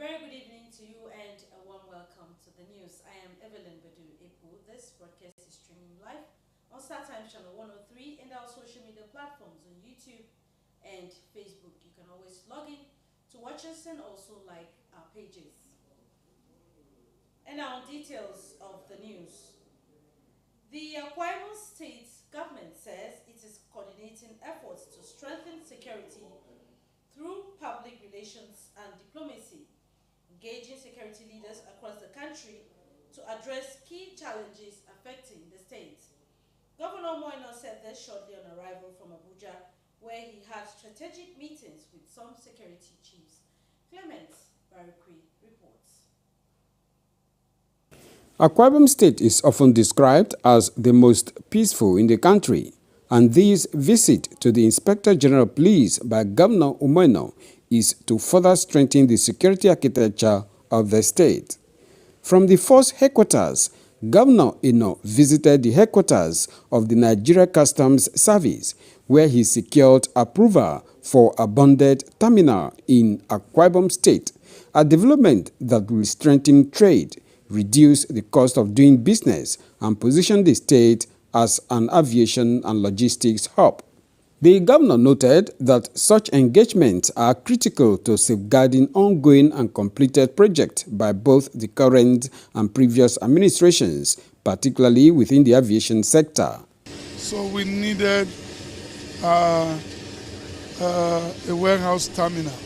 very good evening to you and a warm welcome to the news. I am Evelyn Badu Epo. This broadcast is streaming live on StarTimes Channel 103 and our social media platforms on YouTube and Facebook. You can always log in to watch us and also like our pages. And now details of the news. The Akwa Ibom State government says it is coordinating efforts to strengthen security through public relations and diplomacy, engaging security leaders across the country to address key challenges affecting the state. Governor Moino said this shortly on arrival from Abuja, where he had strategic meetings with some security chiefs. Clement Barikwi reports. Akwa Ibom State is often described as the most peaceful in the country, and this visit to the Inspector General of Police by Governor Umoino is to further strengthen the security architecture of the state. From the force headquarters, Governor Ino visited the headquarters of the Nigeria Customs Service, where he secured approval for a bonded terminal in Akwa Ibom State, a development that will strengthen trade, reduce the cost of doing business, and position the state as an aviation and logistics hub. The governor noted that such engagements are critical to safeguarding ongoing and completed projects by both the current and previous administrations, particularly within the aviation sector. So we needed a warehouse terminal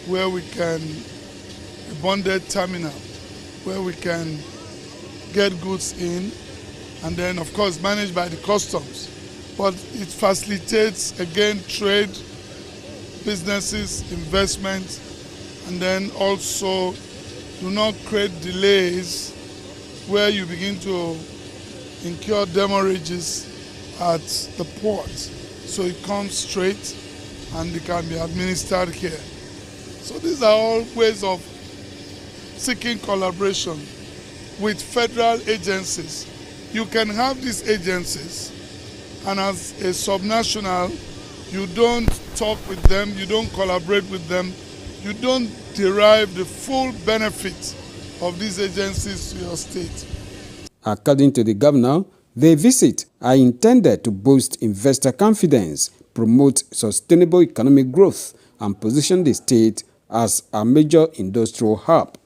where we can, a bonded terminal where we can get goods in, and then of course managed by the customs. But it facilitates, again, trade, businesses, investment, and then also do not create delays where you begin to incur demurrages at the port. So it comes straight and it can be administered here. So these are all ways of seeking collaboration with federal agencies. You can have these agencies, and as a subnational, you don't talk with them, you don't collaborate with them, you don't derive the full benefit of these agencies to your state. According to the governor, the visit are intended to boost investor confidence, promote sustainable economic growth, and position the state as a major industrial hub.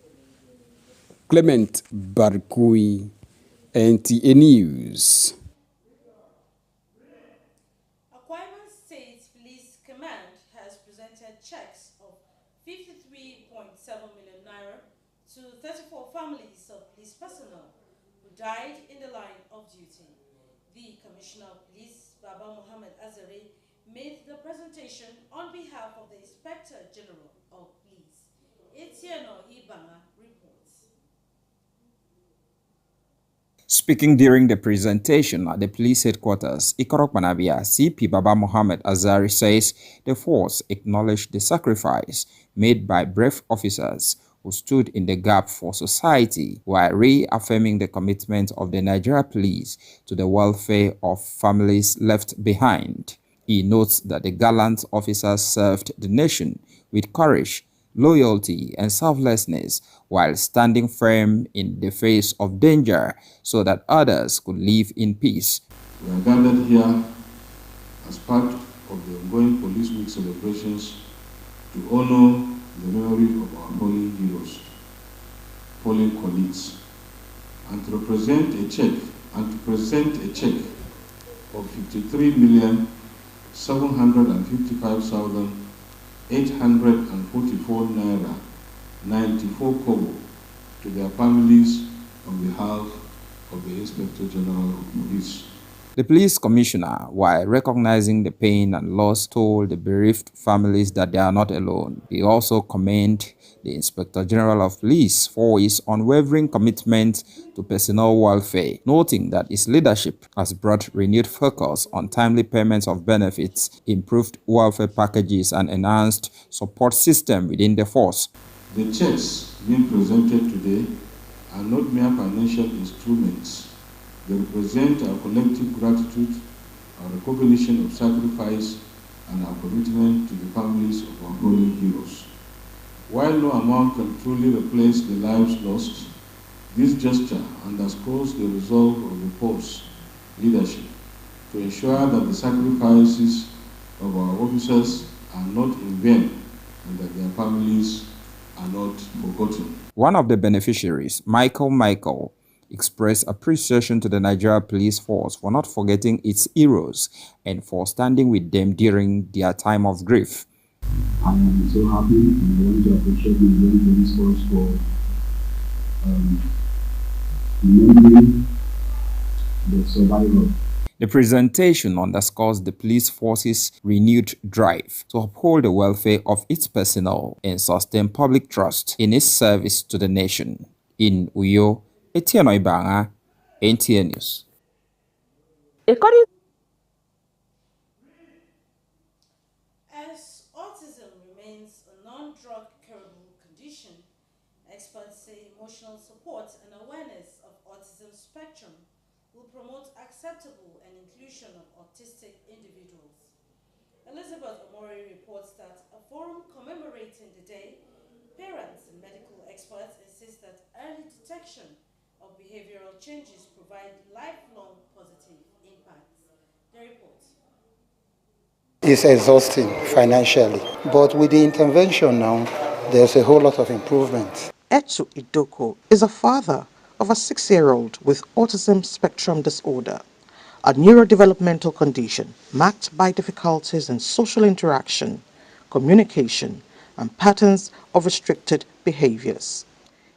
Clement Barikwi, NTA News. Akwa Ibom State Police Command has presented checks of 53.7 million naira to 34 families of police personnel who died in the line of duty. The Commissioner of Police, Baba Mohammed Azare, made the presentation on behalf of the Inspector General of Police. Etieno Ibanga reports. Speaking during the presentation at the police headquarters, Ikorok Manabia, CP Baba Mohammed Azari says the force acknowledged the sacrifice made by brave officers who stood in the gap for society while reaffirming the commitment of the Nigeria police to the welfare of families left behind. He notes that the gallant officers served the nation with courage, loyalty, and selflessness while standing firm in the face of danger so that others could live in peace. We are gathered here as part of the ongoing Police Week celebrations to honor the memory of our fallen heroes, fallen colleagues, and to present a check of 53,755,844 naira 94 kobo to their families on behalf of the Inspector General of Police. The police commissioner, while recognizing the pain and loss, told the bereaved families that they are not alone. He also commended the Inspector General of Police for his unwavering commitment to personnel welfare, noting that his leadership has brought renewed focus on timely payments of benefits, improved welfare packages, and enhanced support system within the force. The checks being presented today are not mere financial instruments. They represent our collective gratitude, our recognition of sacrifice, and our commitment to the families of our fallen heroes. While no amount can truly replace the lives lost, this gesture underscores the resolve of the force leadership to ensure that the sacrifices of our officers are not in vain and that their families are not forgotten. One of the beneficiaries, Michael, expressed appreciation to the Nigeria Police Force for not forgetting its heroes and for standing with them during their time of grief. I am so happy and I want to appreciate the Nigerian Police Force for remembering the survivor. The presentation underscores the police force's renewed drive to uphold the welfare of its personnel and sustain public trust in its service to the nation. In Uyo, Etienne Ibanga, NTN News. As autism remains a non-drug curable condition, experts say emotional support and awareness of autism spectrum will promote acceptable and inclusion of autistic individuals. Elizabeth Omori reports that a forum commemorating the day, parents and medical experts insist that early detection of behavioral changes provide lifelong positive impacts. The report. It's exhausting financially, but with the intervention now, there's a whole lot of improvement. Etsu Idoko is a father of a 6-year-old with autism spectrum disorder, a neurodevelopmental condition marked by difficulties in social interaction, communication, and patterns of restricted behaviors.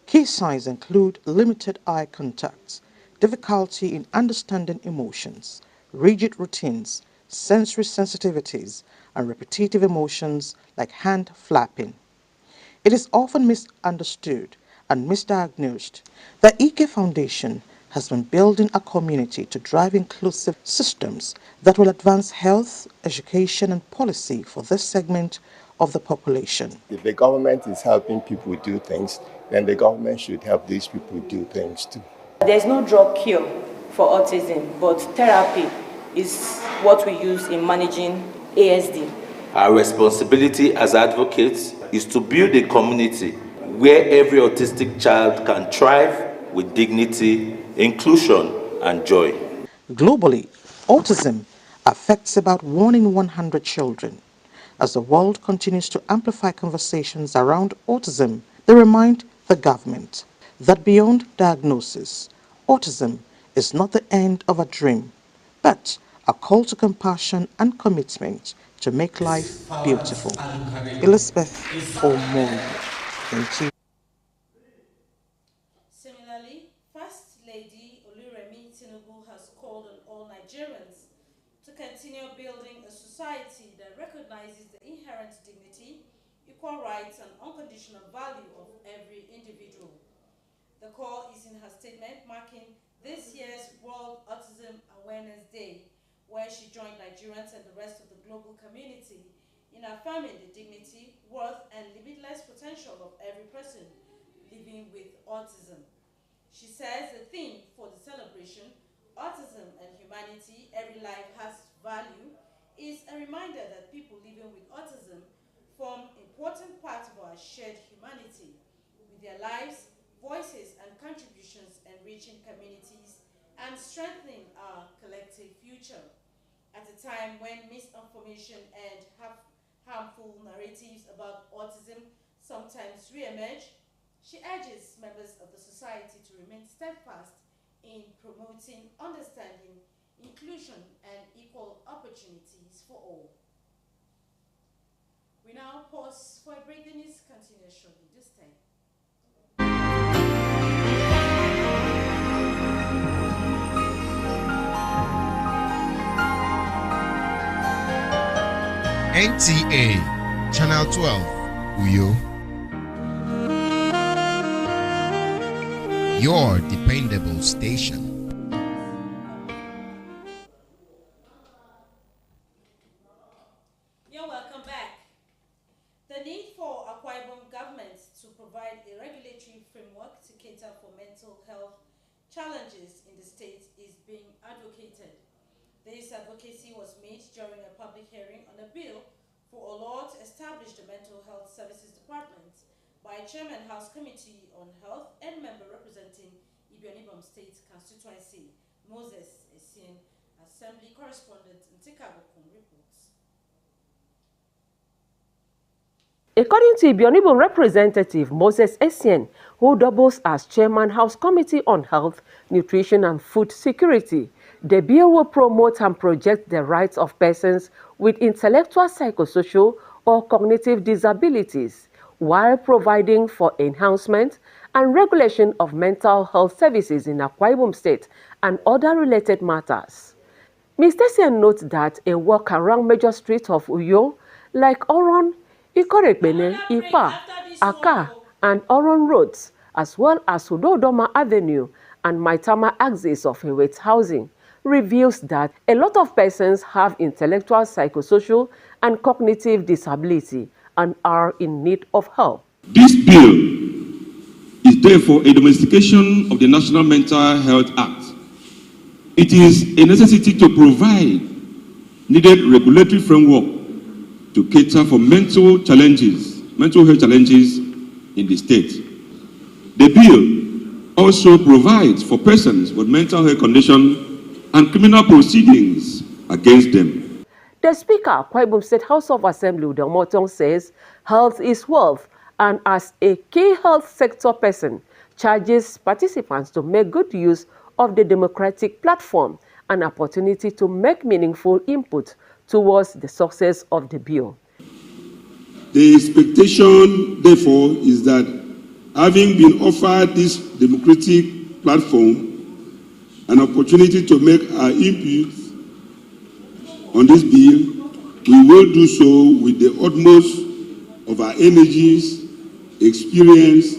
Key signs include limited eye contact, difficulty in understanding emotions, rigid routines, sensory sensitivities, and repetitive emotions like hand flapping. It is often misunderstood and misdiagnosed. The Ike Foundation has been building a community to drive inclusive systems that will advance health, education, and policy for this segment of the population. If the government is helping people do things, then the government should help these people do things too. There's no drug cure for autism, but therapy is what we use in managing ASD. Our responsibility as advocates is to build a community where every autistic child can thrive with dignity, inclusion, and joy. Globally, autism affects about 1 in 100 children. As the world continues to amplify conversations around autism, they remind the government that beyond diagnosis, autism is not the end of a dream, but a call to compassion and commitment to make life beautiful. Elizabeth Omori, NTN. Similarly, First Lady Oluremi Tinubu has called on all Nigerians to continue building a society that recognizes the inherent dignity, equal rights, and unconditional value of every individual. The call is in her statement marking this year's World Autism Awareness Day, where she joined Nigerians and the rest of the global community in affirming the dignity, worth, and limitless potential of every person living with autism. She says the theme for the celebration, Autism and Humanity, Every Life Has Value, is a reminder that people living with autism form important parts of our shared humanity, with their lives, voices, and contributions enriching communities and strengthening our collective future. At a time when misinformation and harmful narratives about autism sometimes re-emerge, she urges members of the society to remain steadfast in promoting understanding, inclusion, and equal opportunities for all. We now pause for a break. The news continues shortly. Do stay. NTA Channel 12 Uyo, your dependable station. You're welcome back. The need for Akwa Ibom government to provide a regulatory framework to cater for mental health challenges in the state is being advocated. This advocacy was made during a public hearing on a bill for a law to establish the Mental Health Services Department by Chairman House Committee on Health and member representing Ibionibom State Constituency, Moses Essien. Assembly correspondent Ntika Gokun reports. According to Ibionibom representative Moses Essien, who doubles as Chairman House Committee on Health, Nutrition and Food Security, the bill will promote and project the rights of persons with intellectual, psychosocial, or cognitive disabilities, while providing for enhancement and regulation of mental health services in Akwa Ibom State and other related matters. Mr. Essien notes that a walk around major streets of Uyo, like Oron, Ikorekbene, Ipa, Aka, and Oron roads, as well as Udodoma Avenue and Maitama axis of Ewet housing, reveals that a lot of persons have intellectual, psychosocial, and cognitive disability and are in need of help. This bill is therefore a domestication of the National Mental Health Act. It is a necessity to provide needed regulatory framework to cater for mental health challenges in the state. The bill also provides for persons with mental health condition and criminal proceedings against them. The Speaker, Akwa Ibom State House of Assembly, Udel Motong, says health is wealth, and as a key health sector person, charges participants to make good use of the democratic platform and opportunity to make meaningful input towards the success of the bill. The expectation, therefore, is that having been offered this democratic platform, an opportunity to make our input on this bill, we will do so with the utmost of our energies, experience,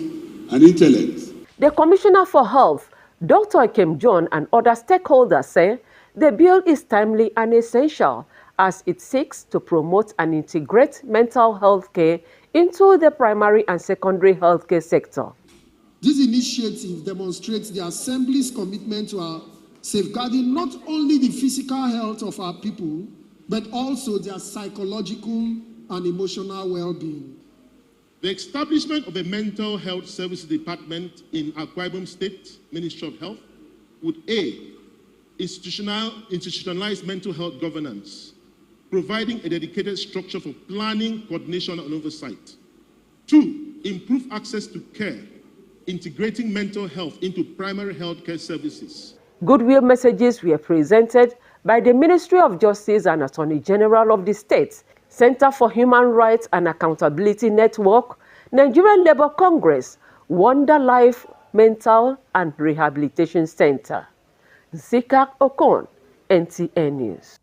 and intellect. The Commissioner for Health, Dr. Kim John, and other stakeholders say the bill is timely and essential as it seeks to promote and integrate mental health care into the primary and secondary healthcare sector. This initiative demonstrates the Assembly's commitment to our safeguarding not only the physical health of our people, but also their psychological and emotional well-being. The establishment of a mental health services department in Akwa Ibom State Ministry of Health would A, institutionalize mental health governance, providing a dedicated structure for planning, coordination, and oversight. 2, improve access to care, integrating mental health into primary health care services. Goodwill messages were presented by the Ministry of Justice and Attorney General of the State, Center for Human Rights and Accountability Network, Nigerian Labour Congress, Wonder Life Mental and Rehabilitation Center. Zikak Okon, NTN News.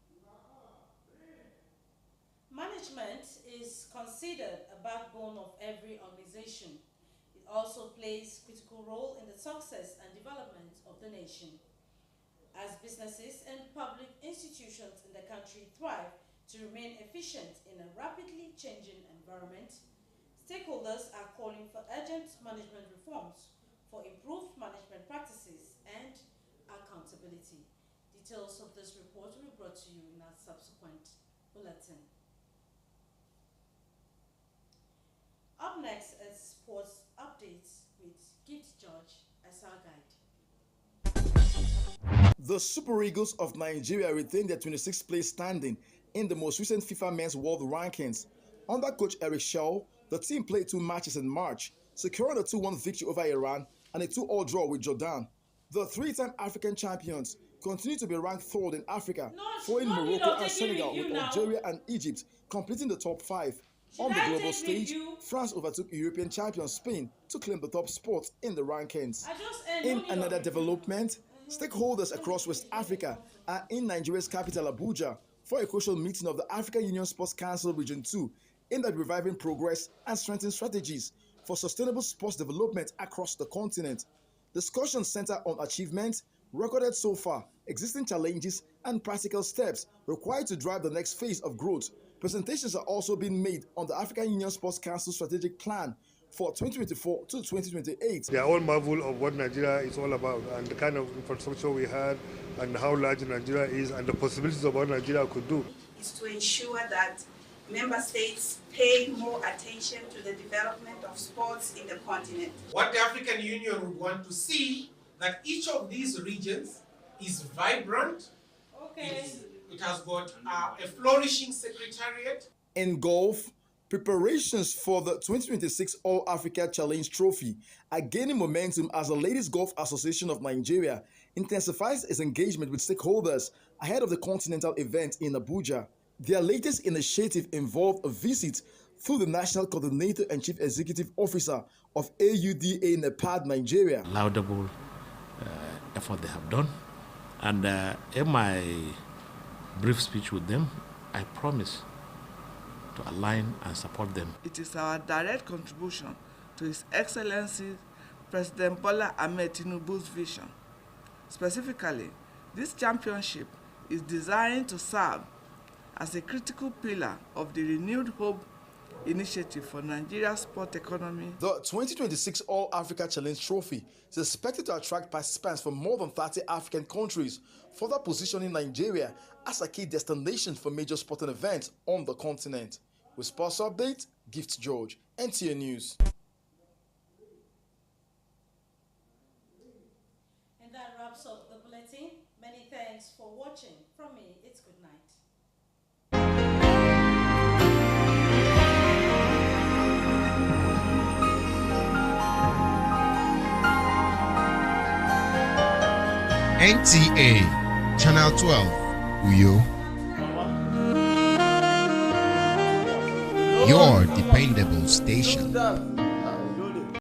Management is considered a backbone of every organization. It also plays a critical role in the success and development of the nation. As businesses and public institutions in the country thrive to remain efficient in a rapidly changing environment, stakeholders are calling for urgent management reforms for improved management practices and accountability. Details of this report will be brought to you in our subsequent bulletin. Up next is sports updates with Gift George as our guide. The Super Eagles of Nigeria retained their 26th place standing in the most recent FIFA Men's World Rankings. Under coach Eric Shaw, the team played 2 matches in March, securing a 2-1 victory over Iran and a 2-2 draw with Jordan. The 3-time African champions continue to be ranked 3rd in Africa, following Morocco and Senegal, with Algeria and Egypt completing the top 5. On the global stage, France overtook European champion Spain to claim the top spot in the rankings. In another development, stakeholders across West Africa are in Nigeria's capital Abuja for a crucial meeting of the African Union Sports Council Region 2 aimed at reviving progress and strengthening strategies for sustainable sports development across the continent. Discussions center on achievements recorded so far, existing challenges, and practical steps required to drive the next phase of growth. Presentations are also being made on the African Union Sports Council strategic plan for 2024 to 2028. They are all marvel of what Nigeria is all about and the kind of infrastructure we had and how large Nigeria is and the possibilities of what Nigeria could do. Is to ensure that member states pay more attention to the development of sports in the continent. What the African Union would want to see, that each of these regions is vibrant, it has got a flourishing secretariat. In golf, preparations for the 2026 All-Africa Challenge Trophy are gaining momentum as the Ladies Golf Association of Nigeria intensifies its engagement with stakeholders ahead of the continental event in Abuja. Their latest initiative involved a visit through the National Coordinator and Chief Executive Officer of AUDA NEPAD Nigeria. Laudable effort they have done, and in my brief speech with them, I promise to align and support them. It is our direct contribution to His Excellency President Bola Ahmed Tinubu's vision. Specifically, this championship is designed to serve as a critical pillar of the renewed hope initiative for Nigeria's sport economy. The 2026 All-Africa Challenge Trophy is expected to attract participants from more than 30 African countries, further positioning Nigeria as a key destination for major sporting events on the continent. With Sports Update, Gift George, NTA News. And that wraps up the bulletin. Many thanks for watching. From me, it's good night. NTA Channel 12 Uyo. Your dependable station.